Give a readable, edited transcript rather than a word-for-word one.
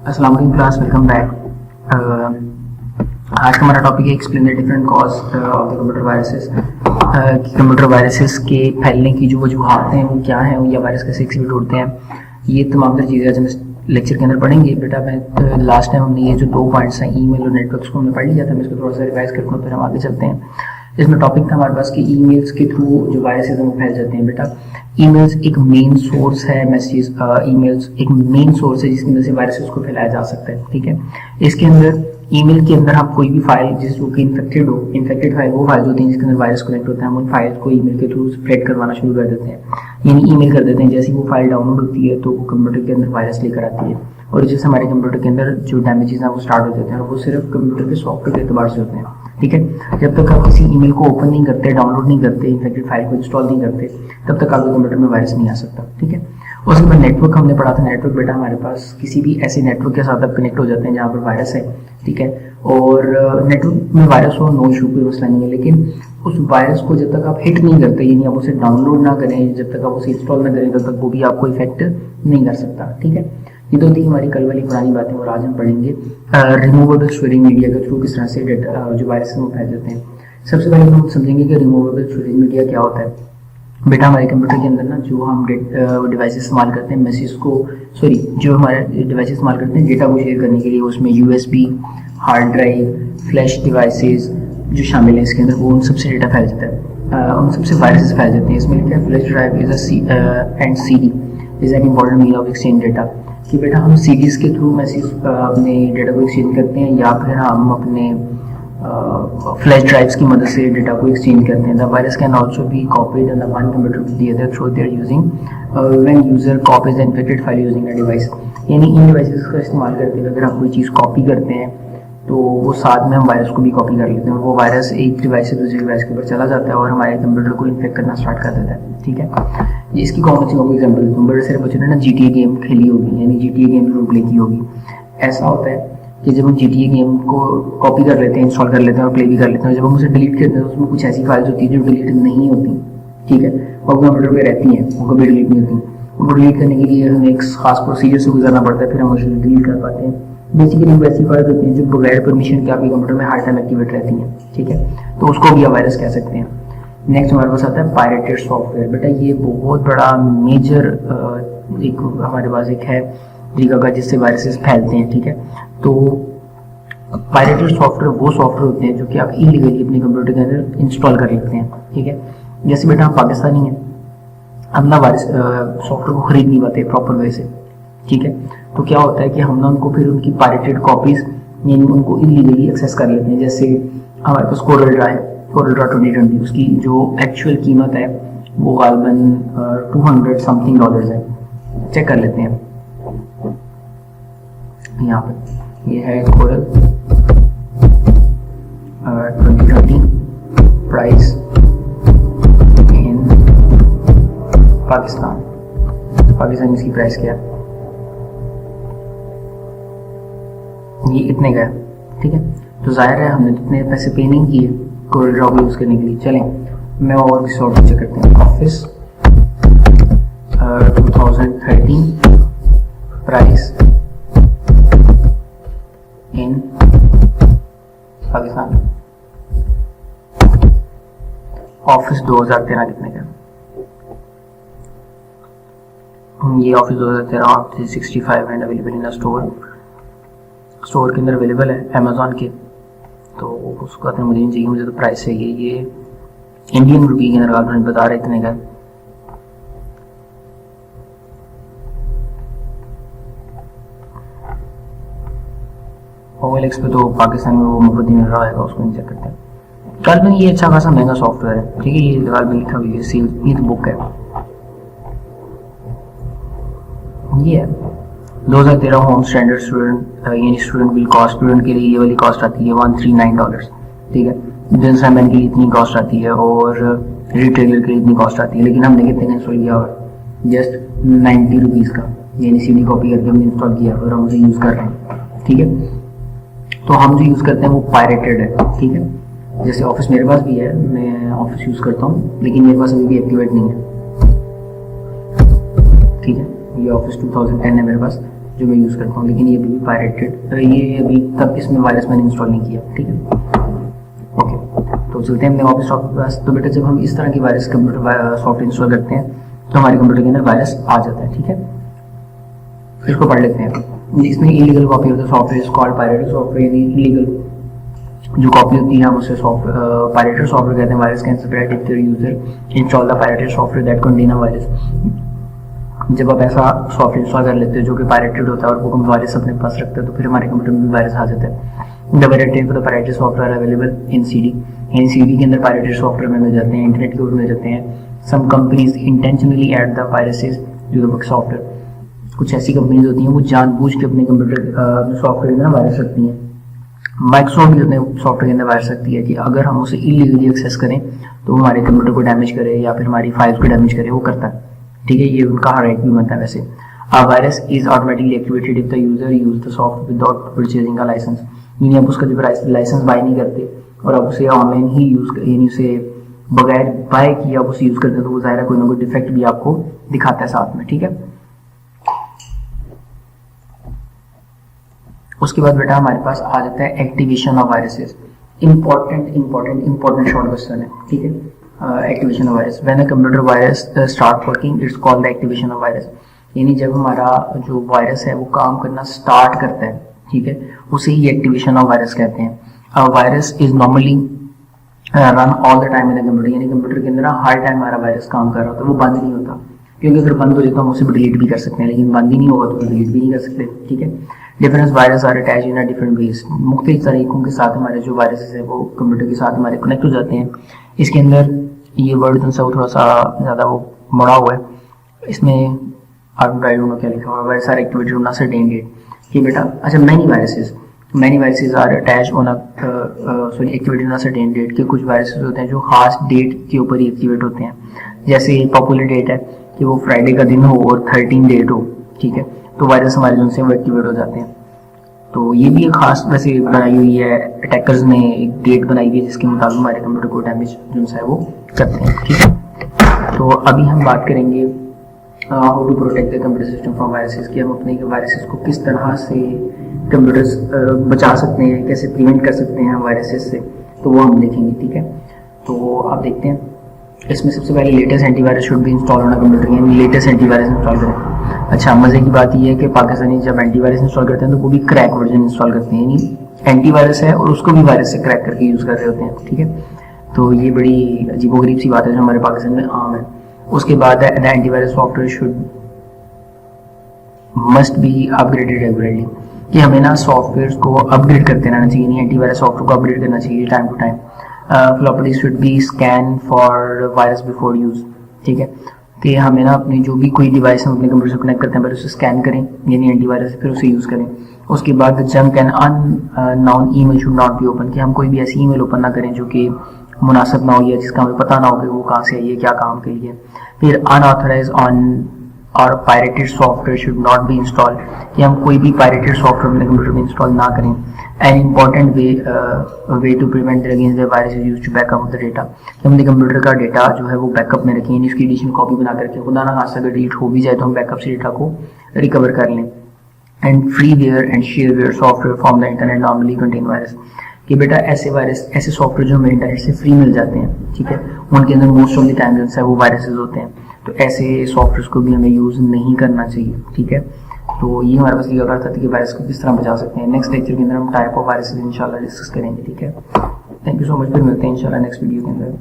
अस्सलाम वालेकुम class, welcome back. आज का हमारा टॉपिक है explain the different cause of the computer viruses. Computer viruses के फैलने की जो वजूहात हैं वो क्या हैं, या वायरस कैसे एक्सिबिट होते हैं, ये तमाम तर चीज़ें आज हम इस लेक्चर के अंदर पढ़ेंगे। बेटा मैं लास्ट टाइम हमने ये जो 2 पॉइंट्स हैं ईमेल और नेटवर्क्स को हमने पढ़ लिया था, मैं इसको थोड़ा सा रिवाइज करता हूँ, फिर हम आगे चलते हैं। इसमें टॉपिक था हमारे पास कि ईमेल्स के थ्रू जो वायरसेस हैं वो फैल जाते हैं। बेटा ईमेल्स एक मेन सोर्स है, मैसेज ईमेल्स एक मेन सोर्स है जिसकी वजह से वायरसेस को फैलाया जा सकता है। ठीक है, इसके अंदर ईमेल के अंदर आप कोई भी फाइल जिसको कि इन्फेक्टेड हो, इन्फेक्टेड फाइल वो फाइल्स होती हैं जिसके अंदर वायरस कनेक्ट होता है, हम उन फाइल्स को ईमेल के थ्रू स्प्रेड करवाना शुरू कर देते हैं, यानी ईमेल कर देते हैं। जैसे वो फाइल डाउनलोड होती है तो वो कंप्यूटर के अंदर वायरस लेकर आती है, और जैसे हमारे कंप्यूटर के अंदर जो डैमेजेस हैं वो स्टार्ट हो जाते हैं, और वो सिर्फ कंप्यूटर के सॉफ्टवेयर के एतबार से होते हैं। ठीक है, जब तक आप किसी ईमेल को ओपन नहीं करते, डाउनलोड नहीं करते, इन्फेक्टेड फाइल को इंस्टॉल नहीं करते, तब तक आपके कंप्यूटर में वायरस नहीं आ सकता। ठीक है, उसके बाद नेटवर्क हमने पढ़ा था। नेटवर्क बेटा हमारे पास किसी भी ऐसे नेटवर्क के साथ आप कनेक्ट हो जाते हैं जहाँ पर वायरस है। ठीक है, और नेटवर्क में वायरस हो नो इशू, कोई मसला नहीं है, लेकिन उस वायरस को जब तक आप हिट नहीं करते, यानी आप उसे डाउनलोड ना करें, जब तक आप उसे इंस्टॉल ना करें, तब तक वो भी आपको इफेक्ट नहीं कर सकता। ठीक है, ये तो थी हमारी कल वाली पुरानी बातें, और आज हम पढ़ेंगे रिमूवेबल स्टोरेज मीडिया के थ्रू किस तरह से डेटा जो वायरस है वो फैल जाते हैं। सबसे पहले हम समझेंगे कि रिमूवेबल स्टोरेज मीडिया क्या होता है। बेटा हमारे कंप्यूटर के अंदर ना जो हम डिवाइस इस्तेमाल करते हैं मैसेज को, जो हमारे डिवाइस इस्तेमाल करते हैं डेटा को शेयर करने के लिए, उसमें USB, hard drive, flash devices जो शामिल हैं इसके अंदर, वो उन सबसे डेटा फैल जाता है, उन सबसे वायरसेस फैल जाते हैं। इसमें लिखा है flash drive and CD is an important mean of exchange data, कि बेटा हम CDs के थ्रू मैसेज अपने डेटा को एक्सचेंज करते हैं, या फिर हम अपने फ्लैश ड्राइव्स की मदद से डेटा को एक्सचेंज करते हैं। The virus can also be copied on the one computer to the other through there using when user copies the infected file using a device, यानी इन डिवाइसेस का इस्तेमाल करते हुए अगर हम कोई चीज़ कॉपी करते हैं तो वो साथ में हम वायरस को भी कॉपी कर लेते हैं, वो वायरस एक डिवाइस से दूसरी डिवाइस के ऊपर चला जाता है और हमारे कंप्यूटर को इन्फेक्ट करना स्टार्ट कर देता है। ठीक है, इसकी कौन सी एग्जाम्पल देता हूँ। बड़े सारे बच्चों ने ना GTA गेम खेली होगी, यानी GTA गेम जरूर प्ले की होगी। ऐसा होता है कि जब हम GTA गेम को कॉपी कर लेते हैं, इंस्टॉल कर लेते हैं और प्ले भी कर लेते हैं, जब हम उसे डिलीट करते हैं तो उसमें कुछ ऐसी फाइल्स होती है जो डिलीट नहीं होती। ठीक है, वो कंप्यूटर पे रहती हैं, वो कभी डिलीट नहीं होती। उनको डिलीट करने के लिए हमें एक खास प्रोसीजर से गुजरना पड़ता है, फिर हम उसे डिलीट कर पाते हैं। बेसिकली वो ऐसी फाइल्स होती हैं जो बगैर परमिशन के आपके कंप्यूटर में हर टाइम एक्टिवेट रहती हैं। ठीक है, तो उसको भी आप वायरस कह सकते हैं। नेक्स्ट हमारे पास आता है पायरेटेड सॉफ्टवेयर। बेटा ये बहुत बड़ा मेजर एक हमारे पास एक है तरीका का जिससे वायरसेस फैलते हैं। ठीक है, तो पायरेटेड सॉफ्टवेयर वो सॉफ्टवेयर होते हैं जो कि आप इलीगली अपने कंप्यूटर के अंदर इंस्टॉल कर लेते हैं। ठीक है, जैसे बेटा हम पाकिस्तानी हैं, हम ना वायरस सॉफ्टवेयर को खरीद नहीं पाते प्रॉपर वे से। ठीक है, तो क्या होता है कि हम ना उनको फिर उनकी पायरेटेड कॉपीज यानी उनको इलीगली एक्सेस कर लेते हैं। जैसे हमारे पास कोरल ड्रा है, कोरल ड्रा 2020, उसकी जो एक्चुअल कीमत है वो गालबन $200 समथिंग है। चेक कर लेते हैं, यहाँ पर ये है कोरल 2030 प्राइस इन पाकिस्तान इसकी प्राइस क्या है, ये इतने का है। ठीक है, तो जाहिर है हमने इतने पैसे पे नहीं किए कोरल ड्रा को यूज़ करने के लिए। चलें मैं और भी सॉर्ट चेक करते हैं। Office 2013 price in Pakistan, office 2013 कितने का, ये office 2013 365 and available in store के अंदर अवेलेबल है अमेजोन के, तो उसका तो मुझे नहीं चाहिए, मुझे तो प्राइस चाहिए। ये इंडियन रुपी के अंदर आप बता रहे इतने का। OLX पे तो पाकिस्तान में वो मुफ्त मिल रहा है, उसको नहीं चेक करते। कल में ये अच्छा खासा महंगा सॉफ्टवेयर है। ठीक है, ये कल में लिखा हुआ है, ये तो बुक है, ये है 2013 होम स्टैंडर्ड स्टूडेंट, यानी स्टूडेंट बिल कॉस्ट, स्टूडेंट के लिए ये वाली कॉस्ट आती है $139। ठीक है, बिजनेसमैन के लिए इतनी कॉस्ट आती है और रिटेलर के लिए इतनी कॉस्ट आती है, लेकिन हमने कितने का इंस्टॉल किया हुआ, जस्ट 90 रुपीज़ का, यानी CD कॉपी करके हमने इंस्टॉल किया और हम उसे यूज़ कर रहे हैं। ठीक है, तो हम जो यूज़ करते हैं वो पायरेटेड है। ठीक है, जैसे ऑफिस मेरे पास भी है, मैं ऑफिस यूज़ करता हूँ, लेकिन मेरे पास अभी भी एक्टिवेट नहीं है। ठीक है, ये ऑफिस 2010 है मेरे पास, जो मैं यूज़ करता हूँ, लेकिन ये अभी पायरेटेड, ये अभी तक इसमें वायरस मैंने इंस्टॉल नहीं किया, ठीक है। ओके, तो चलते हैं अपने ऑफिस सॉफ्टवेयर के पास। तो बेटा जब हम इस तरह की वायरस कंप्यूटर सॉफ्टवेयर इंस्टॉल करते हैं तो हमारे कंप्यूटर के अंदर वायरस आ जाता है, ठीक है। इसको पढ़ लेते हैं। इसमें इलीगल कॉपी होता है software called pirated software, illegal जो कॉपी होती है हम उसे पायरेटेड सॉफ्टवेयर कहते हैं। Virus can spread if the user install the pirated software that contain a virus. जब आप ऐसा सॉफ्टवेयर इंस्टॉल कर लेते हो जो कि पायरेटेड होता है और वो वायरस अपने पास रखते हैं, तो फिर हमारे कंप्यूटर में भी वायरस आ जाता है। The variant for the pirated software available in CD के अंदर पायरेटेड सॉफ्टवेयर में मिल जाते हैं, इंटरनेट के ऊपर मिल जाते हैं। Some companies intentionally add the viruses to the software. कुछ ऐसी कंपनीज होती हैं वो जानबूझ के अपने कंप्यूटर सॉफ्टवेयर के अंदर वायरस रखती हैं। माइक्रोसॉफ्ट भी अपने सॉफ्टवेयर के अंदर वायरस रखती है कि अगर हम उसे इलीगली एक्सेस करें तो वो हमारे कंप्यूटर को डैमेज करे या फिर हमारी फाइल्स को डैमेज करे, वो करता है, ठीक है। ये उनका राइट भी बनता है वैसे। A virus is automatically activated if the user use the software without purchasing a license. यानी आप उसका जब लाइसेंस बाय नहीं करते और आप उसे ऑनलाइन ही यूज, यानी उसे बगैर बाय किए आप उसे यूज करते हैं, तो वो ज़ाहिर है कोई ना कोई डिफेक्ट भी आपको दिखाता है साथ में, ठीक है। उसके बाद बेटा हमारे पास आ जाता है activation of viruses. Important short question है, ठीक है। Activation of virus, when a computer virus start working it's called the activation of virus. यानी जब हमारा जो वायरस है वो काम करना स्टार्ट करता है, ठीक है, उसे ही एक्टिवेशन ऑफ वायरस कहते हैं। Virus is normally run all the time in the computer. यानी कंप्यूटर के अंदर हर टाइम हमारा वायरस काम कर रहा होता है, वो बंद नहीं होता, क्योंकि अगर बंद हो जाए तो हम उसे डिलीट भी कर सकते हैं, लेकिन बंद ही नहीं होगा तो डिलीट भी नहीं कर सकते, ठीक है। Different virus are attach in a different ways. मुख्तलिफ तरीकों के साथ हमारे जो वायरसेस है वो कंप्यूटर के साथ हमारे कनेक्ट हो जाते हैं। इसके अंदर ये वर्ड तुमसे वो थोड़ा सा ज़्यादा वो मुड़ा हुआ है, इसमें आई डोंट नो क्या लिखा हुआ है, virus are activated on a certain date, कि बेटा अच्छा many viruses are attach on activated on a certain date, के कुछ वायरसेस होते हैं जो खास डेट के ऊपर ही एक्टिवेट होते हैं। जैसे पॉपुलर डेट है कि वो फ्राइडे का दिन हो और 13 डेट हो, ठीक है, तो वायरस हमारे जो से वो एक्टिवेट हो जाते हैं। तो ये भी एक खास वैसे बनाई हुई है, अटैकर्स ने एक डेट बनाई हुई है जिसके मुताबिक हमारे कंप्यूटर को डैमेज जो है वो करते हैं, ठीक है। तो अभी हम बात करेंगे how to protect the computer system from viruses, कि हम अपने वायरसेस को किस तरह से कंप्यूटर्स बचा सकते हैं, कैसे प्रिवेंट कर सकते हैं वायरसेस से, तो वो हम देखेंगे, ठीक है। तो आप देखते हैं इसमें सबसे पहले लेटेस्ट एंटीवायरस शुड भी इंस्टॉल होना कंप्यूटर, यानी लेटेस्ट एंटीवायरस इंस्टॉल करें। अच्छा मजे की बात यह है कि पाकिस्तानी जब एंटीवायरस इंस्टॉल करते हैं तो वो भी क्रैक वर्जन इंस्टॉल करते हैं, यानी एंटीवायरस है और उसको भी वायरस से क्रैक करके यूज़ कर रहे होते हैं, ठीक है। तो ये बड़ी अजीबोगरीब सी बात है जो हमारे पाकिस्तान में आम है। उसके बाद the antivirus software should must be upgraded regularly, कि हमें ना सॉफ्टवेयर को अपग्रेड करते रहना चाहिए, नहीं एंटीवायरस सॉफ्टवेयर को अपग्रेड करना चाहिए time to time. Floppy should be scan for virus before use, ठीक है, कि हमें ना अपनी जो भी कोई डिवाइस हम अपने कंप्यूटर से कनेक्ट करते हैं पहले उसे स्कैन करें, यानी एंटीवायरस, फिर उसे यूज़ करें। उसके बाद junk and unknown email should not be open, कि हम कोई भी ऐसी ईमेल ओपन ना करें जो कि मुनासिब ना हो या जिसका हमें पता ना हो कि वो कहाँ से आई है, क्या काम के लिए। फिर अनऑथराइज ऑन और pirated software should not be install, कि हम कोई भी पायरेटेड सॉफ्टवेयर अपने कंप्यूटर में इंस्टॉल ना करें। An important way to prevent against the virus is used to backup the data, कि हमने कंप्यूटर का डेटा जो है वो बैकअप में रखें, यानी उसकी एडिशनल कॉपी बना करके खुदा ना खासा अगर डिलीट हो भी जाए तो हम बैकअप से डेटा को रिकवर कर लें। And freeware and shareware software from the internet normally contain virus, कि बेटा ऐसे सॉफ्टवेयर जो हमें इंटरनेट से फ्री मिल जाते हैं, ठीक है, उनके अंदर मोस्ट ऑफ द टाइम जो है वो वायरसेस होते हैं, तो ऐसे सॉफ्टवेयर को भी हमें यूज़ नहीं करना चाहिए, ठीक है। तो ये हमारे पास लिखा था कि वायरस को किस तरह बचा सकते हैं। नेक्स्ट लेक्चर के अंदर हम टाइप ऑफ वायरसेस इंशाल्लाह डिस्कस करेंगे, ठीक है। थैंक यू सो मच, फिर मिलते हैं इंशाल्लाह नेक्स्ट वीडियो के अंदर।